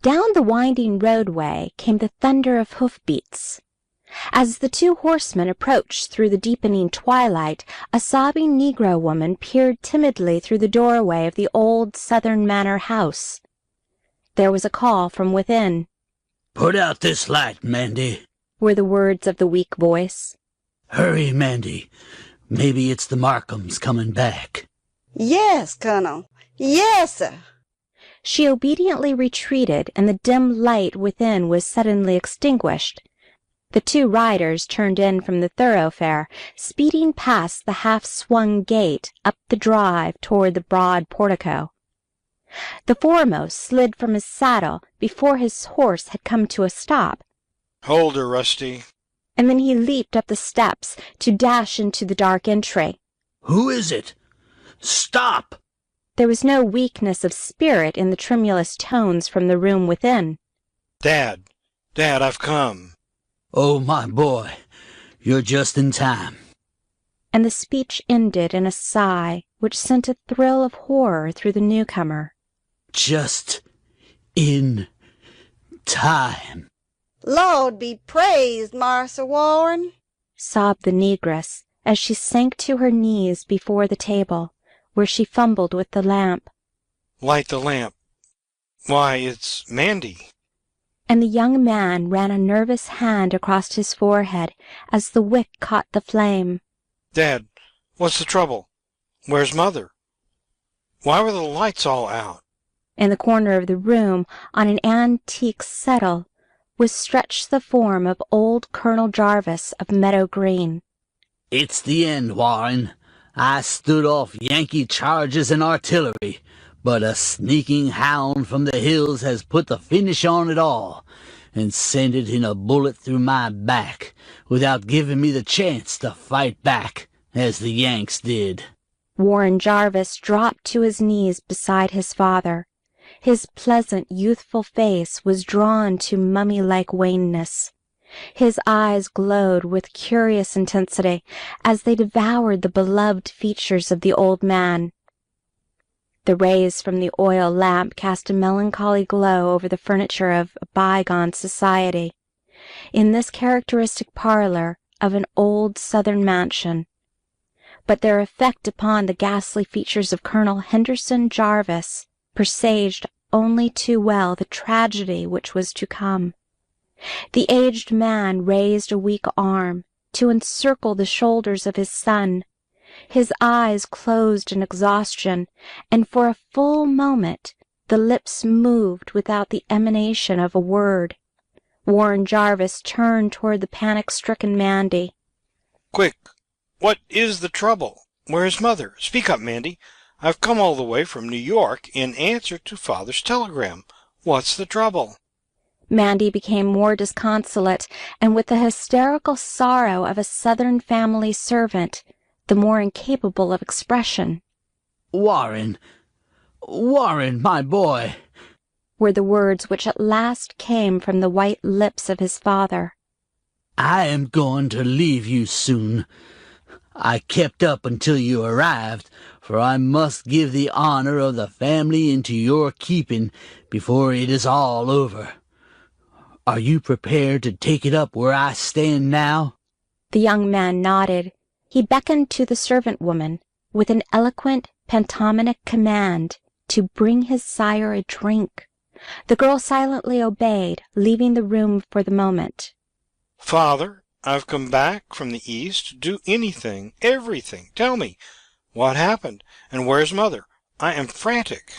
Down the winding roadway came the thunder of hoofbeats. As the two horsemen approached through the deepening twilight, a sobbing Negro woman peered timidly through the doorway of the old Southern manor house. There was a call from within. "Put out this light, Mandy," were the words of the weak voice. "Hurry, Mandy. Maybe it's the Markhams coming back." "Yes, Colonel. Yes, sir." She obediently retreated, and the dim light within was suddenly extinguished. The two riders turned in from the thoroughfare, speeding past the half-swung gate up the drive toward the broad portico. The foremost slid from his saddle before his horse had come to a stop. "Hold her, Rusty." And then he leaped up the steps to dash into the dark entry. "Who is it? Stop!" There was no weakness of spirit in the tremulous tones from the room within. Dad, I've come." "Oh, my boy, you're just in time." And the speech ended in a sigh which sent a thrill of horror through the newcomer. "Just in time." "Lord be praised, Marsa Warren," sobbed the negress as she sank to her knees before the table, where she fumbled with the lamp. "Light the lamp. Why, it's Mandy." And the young man ran a nervous hand across his forehead as the wick caught the flame. "Dad, what's the trouble? Where's Mother? Why were the lights all out?" In the corner of the room, on an antique settle, was stretched the form of old Colonel Jarvis of Meadow Green. "It's the end, Warren. I stood off Yankee charges and artillery, but a sneaking hound from the hills has put the finish on it all, and sent it in a bullet through my back, without giving me the chance to fight back, as the Yanks did." Warren Jarvis dropped to his knees beside his father. His pleasant, youthful face was drawn to mummy-like wanness. His eyes glowed with curious intensity as they devoured the beloved features of the old man. The rays from the oil lamp cast a melancholy glow over the furniture of a bygone society. In this characteristic parlor of an old Southern mansion, but their effect upon the ghastly features of Colonel Henderson Jarvis presaged only too well the tragedy which was to come. The aged man raised a weak arm to encircle the shoulders of his son. His eyes closed in exhaustion, and for a full moment the lips moved without the emanation of a word. Warren Jarvis turned toward the panic-stricken Mandy. "Quick! What is the trouble? Where's Mother? Speak up, Mandy. I've come all the way from New York in answer to Father's telegram. What's the trouble?" Mandy became more disconsolate, and with the hysterical sorrow of a Southern family servant, the more incapable of expression. Warren, my boy," were the words which at last came from the white lips of his father. "I am going to leave you soon. I kept up until you arrived, for I must give the honor of the family into your keeping before it is all over. Are you prepared to take it up where I stand now?" The young man nodded. He beckoned to the servant woman with an eloquent pantomimic command to bring his sire a drink. The girl silently obeyed, leaving the room for the moment. "Father, I've come back from the East to do anything, everything. Tell me, what happened, and where's Mother? I am frantic."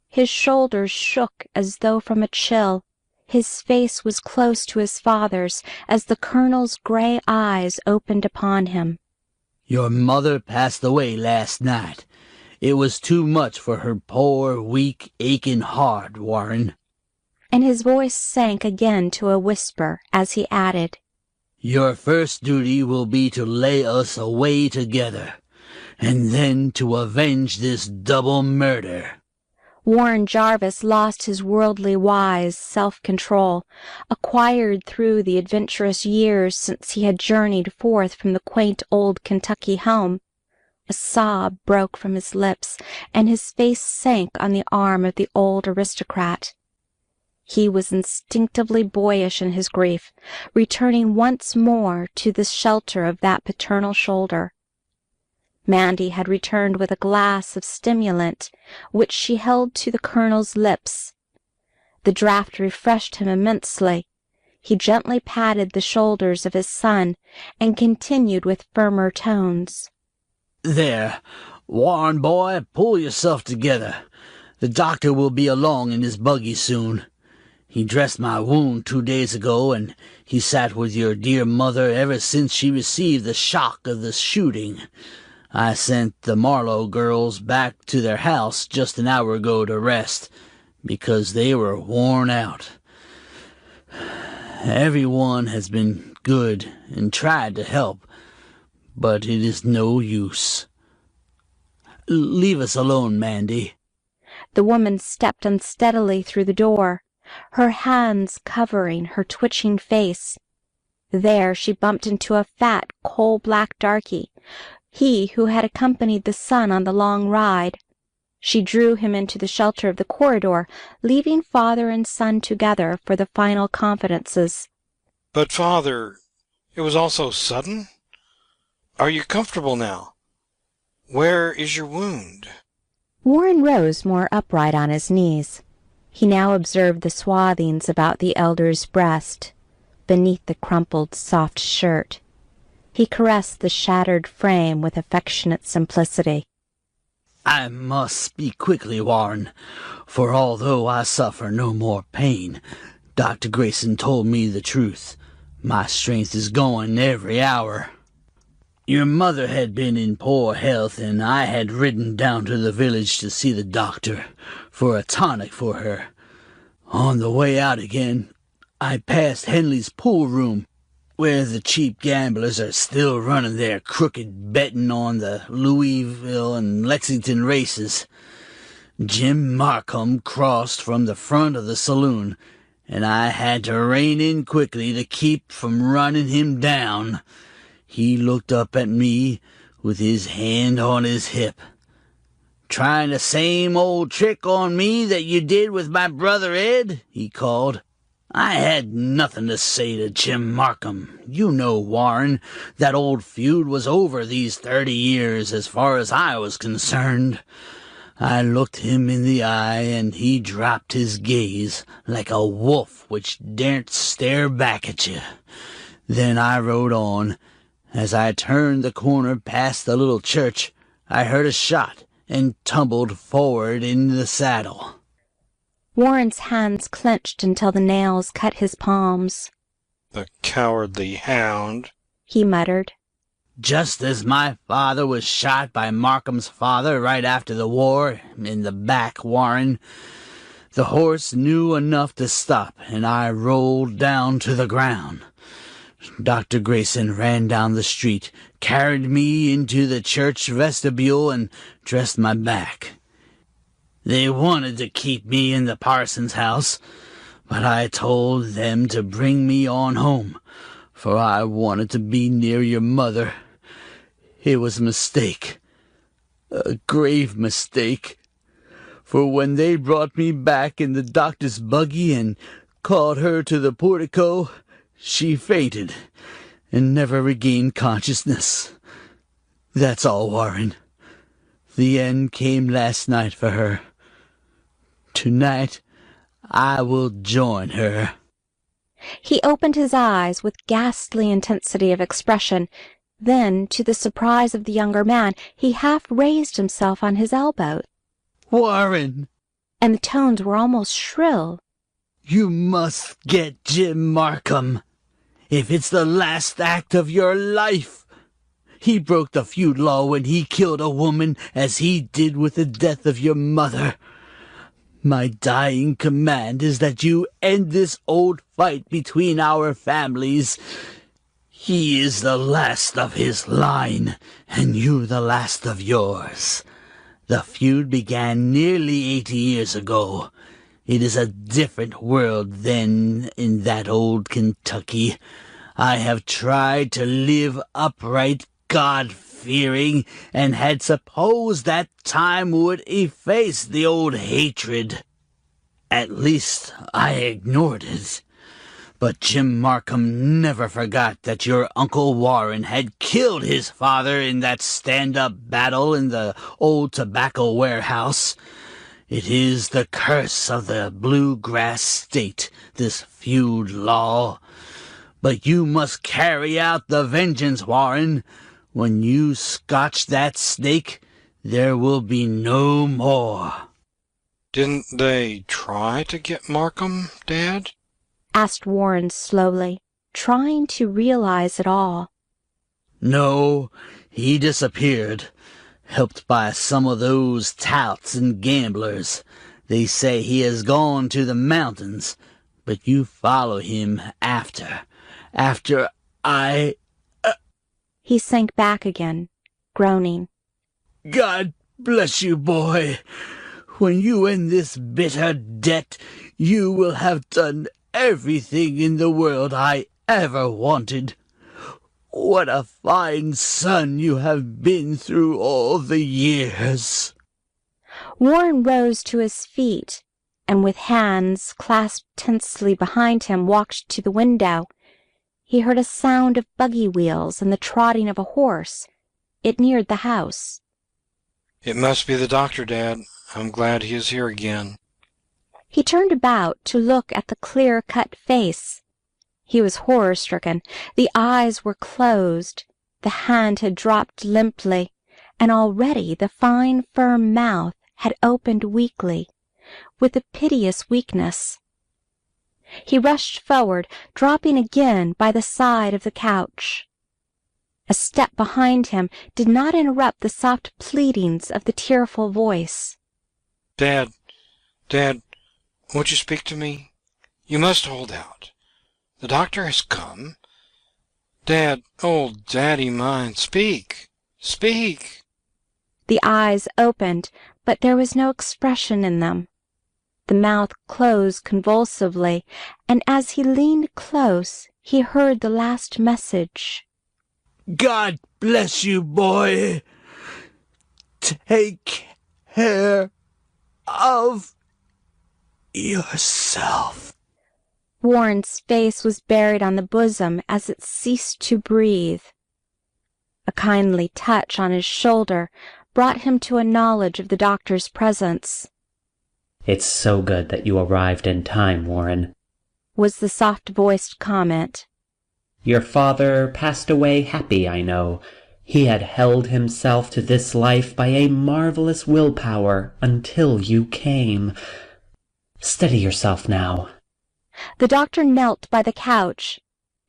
His shoulders shook as though from a chill. His face was close to his father's as the colonel's gray eyes opened upon him. "Your mother passed away last night. It was too much for her poor, weak, aching heart, Warren." And his voice sank again to a whisper as he added, "Your first duty will be to lay us away together, and then to avenge this double murder." Warren Jarvis lost his worldly wise self-control, acquired through the adventurous years since he had journeyed forth from the quaint old Kentucky home. A sob broke from his lips, and his face sank on the arm of the old aristocrat. He was instinctively boyish in his grief, returning once more to the shelter of that paternal shoulder. Mandy had returned with a glass of stimulant, which she held to the colonel's lips. The draught refreshed him immensely. He gently patted the shoulders of his son and continued with firmer tones. "There, Warren boy, pull yourself together. The doctor will be along in his buggy soon. He dressed my wound 2 days ago, and he sat with your dear mother ever since she received the shock of the shooting. I sent the Marlowe girls back to their house just an hour ago to rest, because they were worn out. Everyone has been good and tried to help, but it is no use. Leave us alone, Mandy." The woman stepped unsteadily through the door, her hands covering her twitching face. There she bumped into a fat, coal-black darky, he who had accompanied the son on the long ride. She drew him into the shelter of the corridor, leaving father and son together for the final confidences. "But, Father, it was all so sudden. Are you comfortable now? Where is your wound?" Warren rose more upright on his knees. He now observed the swathings about the elder's breast, beneath the crumpled, soft shirt. He caressed the shattered frame with affectionate simplicity. "I must speak quickly, Warren, for although I suffer no more pain, Dr. Grayson told me the truth. My strength is going every hour. Your mother had been in poor health, and I had ridden down to the village to see the doctor for a tonic for her. On the way out again, I passed Henley's pool room, where the cheap gamblers are still running their crooked betting on the Louisville and Lexington races. Jim Markham crossed from the front of the saloon, and I had to rein in quickly to keep from running him down. He looked up at me with his hand on his hip. 'Trying the same old trick on me that you did with my brother Ed?' he called. I had nothing to say to Jim Markham. You know, Warren, that old feud was over these 30 years as far as I was concerned. I looked him in the eye, and he dropped his gaze like a wolf which daren't stare back at you. Then I rode on. As I turned the corner past the little church, I heard a shot and tumbled forward in the saddle." Warren's hands clenched until the nails cut his palms. "The cowardly hound," he muttered. "Just as my father was shot by Markham's father right after the war, in the back, Warren. The horse knew enough to stop, and I rolled down to the ground. Dr. Grayson ran down the street, carried me into the church vestibule, and dressed my back. They wanted to keep me in the parson's house, but I told them to bring me on home, for I wanted to be near your mother. It was a mistake, a grave mistake, for when they brought me back in the doctor's buggy and called her to the portico, she fainted and never regained consciousness. That's all, Warren. The end came last night for her. Tonight I will join her." He opened his eyes with ghastly intensity of expression. Then, to the surprise of the younger man, he half raised himself on his elbow. "Warren!" And the tones were almost shrill. "You must get Jim Markham, if it's the last act of your life. He broke the feud law when he killed a woman, as he did with the death of your mother. My dying command is that you end this old fight between our families. He is the last of his line, and you the last of yours. The feud began nearly 80 years ago. It is a different world then in that old Kentucky. I have tried to live upright, God-fearing, and had supposed that time would efface the old hatred. At least I ignored it. But Jim Markham never forgot that your Uncle Warren had killed his father in that stand-up battle in the old tobacco warehouse. It is the curse of the bluegrass state, this feud law. But you must carry out the vengeance, Warren. When you scotch that snake, there will be no more. Didn't they try to get Markham, Dad? Asked Warren slowly, trying to realize it all. No, he disappeared, helped by some of those touts and gamblers. They say he has gone to the mountains, but you follow him after I... He sank back again, groaning. God bless you, boy. When you end this bitter debt, you will have done everything in the world I ever wanted. What a fine son you have been through all the years. Warren rose to his feet, and with hands clasped tensely behind him walked to the window. He heard a sound of buggy wheels and the trotting of a horse. It neared the house. It must be the doctor, Dad. I'm glad he is here again. He turned about to look at the clear-cut face. He was horror-stricken. The eyes were closed. The hand had dropped limply, and already the fine, firm mouth had opened weakly, with a piteous weakness. He rushed forward, dropping again by the side of the couch. A step behind him did not interrupt the soft pleadings of the tearful voice. Dad, won't you speak to me? You must hold out. The doctor has come. Dad, old Daddy mine, speak. The eyes opened, but there was no expression in them. The mouth closed convulsively, and as he leaned close, he heard the last message. God bless you, boy. Take care of yourself. Warren's face was buried on the bosom as it ceased to breathe. A kindly touch on his shoulder brought him to a knowledge of the doctor's presence. It's so good that you arrived in time, Warren, was the soft-voiced comment. Your father passed away happy, I know. He had held himself to this life by a marvelous willpower until you came. Steady yourself now. The doctor knelt by the couch,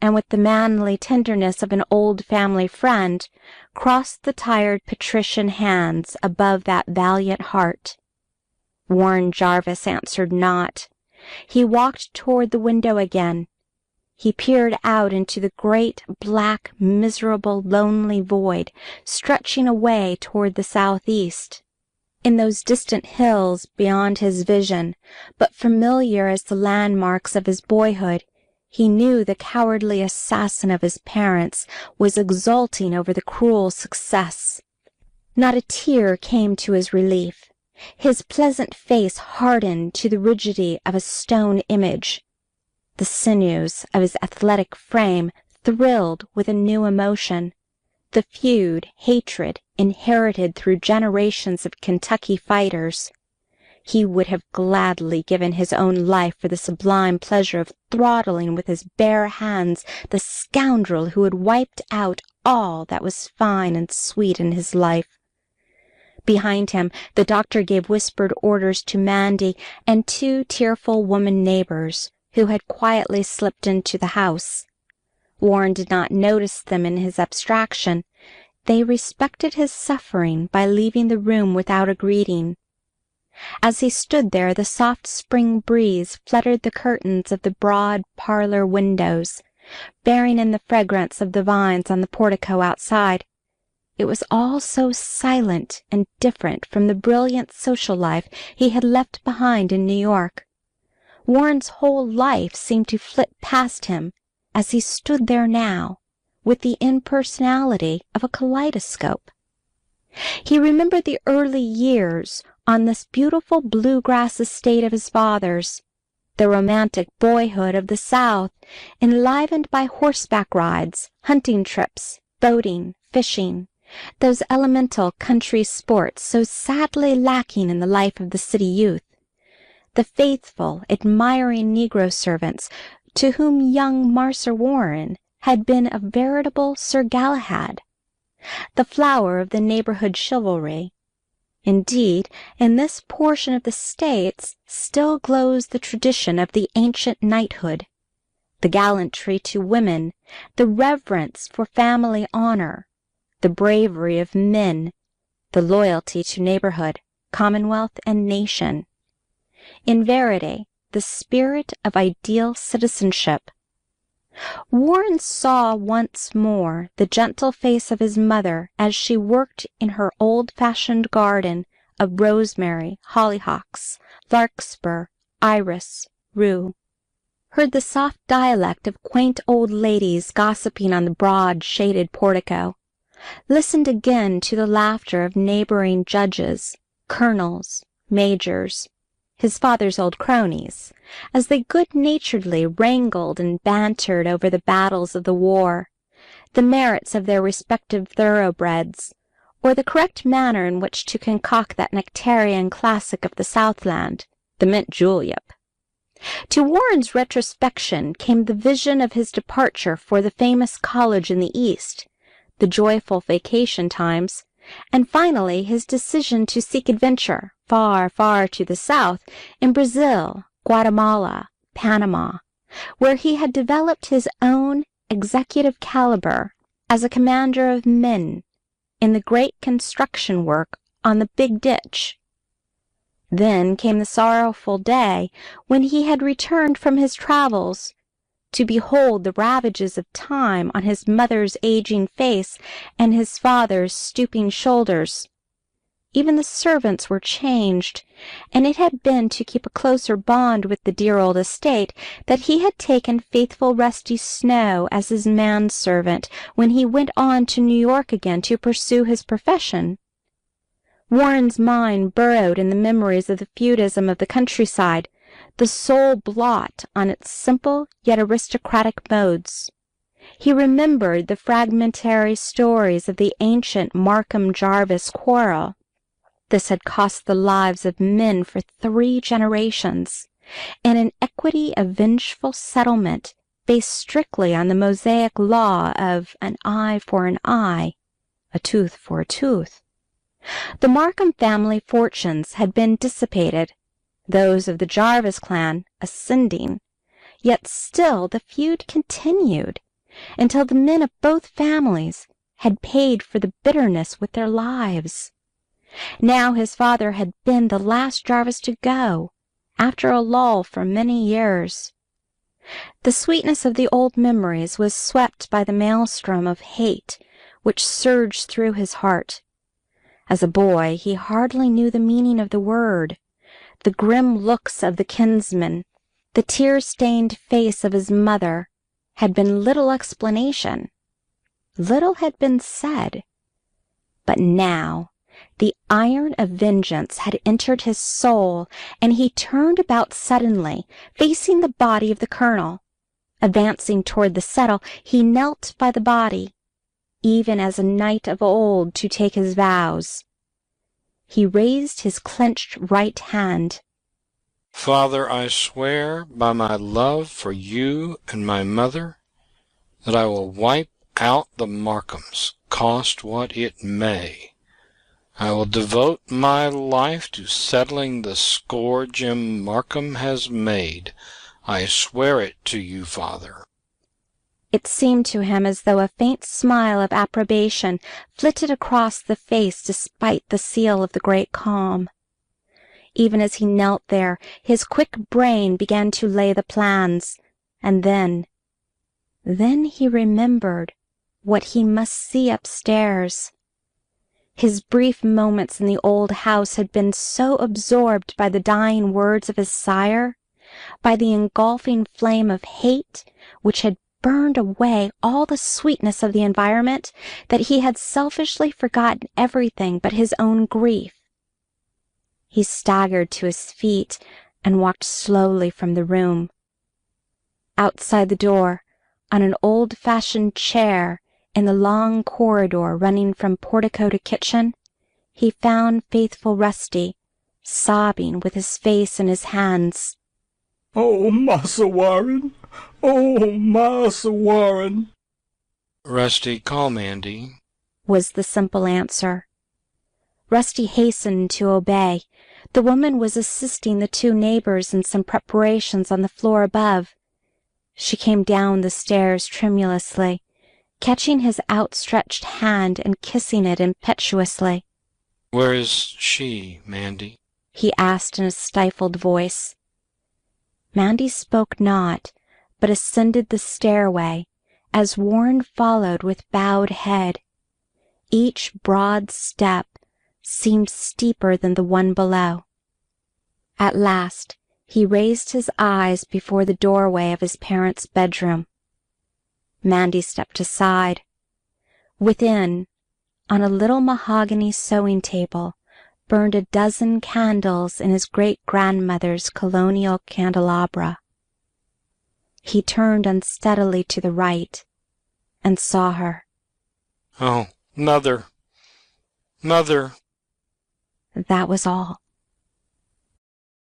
and with the manly tenderness of an old family friend, crossed the tired patrician hands above that valiant heart. Warren Jarvis answered not. He walked toward the window again. He peered out into the great, black, miserable, lonely void, stretching away toward the southeast. In those distant hills beyond his vision, but familiar as the landmarks of his boyhood, he knew the cowardly assassin of his parents was exulting over the cruel success. Not a tear came to his relief. His pleasant face hardened to the rigidity of a stone image. The sinews of his athletic frame thrilled with a new emotion. The feud, hatred, inherited through generations of Kentucky fighters. He would have gladly given his own life for the sublime pleasure of throttling with his bare hands the scoundrel who had wiped out all that was fine and sweet in his life. Behind him, the doctor gave whispered orders to Mandy and two tearful woman neighbors who had quietly slipped into the house. Warren did not notice them in his abstraction. They respected his suffering by leaving the room without a greeting. As he stood there, the soft spring breeze fluttered the curtains of the broad parlor windows, bearing in the fragrance of the vines on the portico outside. It was all so silent and different from the brilliant social life he had left behind in New York. Warren's whole life seemed to flit past him as he stood there now, with the impersonality of a kaleidoscope. He remembered the early years, on this beautiful bluegrass estate of his father's, the romantic boyhood of the South, enlivened by horseback rides, hunting trips, boating, fishing, those elemental country sports so sadly lacking in the life of the city youth, the faithful, admiring negro servants to whom young Marser Warren had been a veritable Sir Galahad, the flower of the neighborhood chivalry. Indeed, in this portion of the States still glows the tradition of the ancient knighthood, the gallantry to women, the reverence for family honor, the bravery of men, the loyalty to neighborhood, commonwealth, and nation. In verity, the spirit of ideal citizenship. Warren saw once more the gentle face of his mother as she worked in her old-fashioned garden of rosemary, hollyhocks, larkspur, iris, rue. Heard the soft dialect of quaint old ladies gossiping on the broad, shaded portico. Listened again to the laughter of neighboring judges, colonels, majors, his father's old cronies, as they good-naturedly wrangled and bantered over the battles of the war, the merits of their respective thoroughbreds, or the correct manner in which to concoct that nectarian classic of the Southland, the mint julep. To Warren's retrospection came the vision of his departure for the famous college in the East, the joyful vacation times, and finally his decision to seek adventure far, far to the south, in Brazil, Guatemala, Panama, where he had developed his own executive caliber as a commander of men in the great construction work on the Big Ditch. Then came the sorrowful day when he had returned from his travels to behold the ravages of time on his mother's aging face and his father's stooping shoulders. Even the servants were changed, and it had been to keep a closer bond with the dear old estate that he had taken faithful Rusty Snow as his manservant when he went on to New York again to pursue his profession. Warren's mind burrowed in the memories of the feudism of the countryside, the sole blot on its simple yet aristocratic modes. He remembered the fragmentary stories of the ancient Markham-Jarvis quarrel. This had cost the lives of men for 3 generations, and an equity of vengeful settlement based strictly on the Mosaic law of an eye for an eye, a tooth for a tooth. The Markham family fortunes had been dissipated, those of the Jarvis clan ascending, yet still the feud continued until the men of both families had paid for the bitterness with their lives. Now his father had been the last Jarvis to go, after a lull for many years. The sweetness of the old memories was swept by the maelstrom of hate which surged through his heart. As a boy, he hardly knew the meaning of the word. The grim looks of the kinsman, the tear-stained face of his mother, had been little explanation. Little had been said. But now the iron of vengeance had entered his soul, and he turned about suddenly, facing the body of the colonel. Advancing toward the settle, he knelt by the body, even as a knight of old to take his vows. He raised his clenched right hand. Father, I swear by my love for you and my mother that I will wipe out the Markhams, cost what it may. I will devote my life to settling the score Jim Markham has made. I swear it to you, Father. It seemed to him as though a faint smile of approbation flitted across the face despite the seal of the great calm. Even as he knelt there, his quick brain began to lay the plans, and then he remembered what he must see upstairs. His brief moments in the old house had been so absorbed by the dying words of his sire, by the engulfing flame of hate which had burned away all the sweetness of the environment, that he had selfishly forgotten everything but his own grief. He staggered to his feet and walked slowly from the room. Outside the door, on an old-fashioned chair in the long corridor running from portico to kitchen, he found faithful Rusty, sobbing with his face in his hands. "Oh, Massa Warren! Oh, Massa Warren!" Rusty, call Mandy, was the simple answer. Rusty hastened to obey. The woman was assisting the two neighbors in some preparations on the floor above. She came down the stairs tremulously, catching his outstretched hand and kissing it impetuously. Where is she, Mandy? He asked in a stifled voice. Mandy spoke not, but ascended the stairway, as Warren followed with bowed head. Each broad step seemed steeper than the one below. At last he raised his eyes before the doorway of his parents' bedroom. Mandy stepped aside. Within, on a little mahogany sewing table, burned a dozen candles in his great-grandmother's colonial candelabra. He turned unsteadily to the right and saw her. Oh, Mother! Mother! That was all.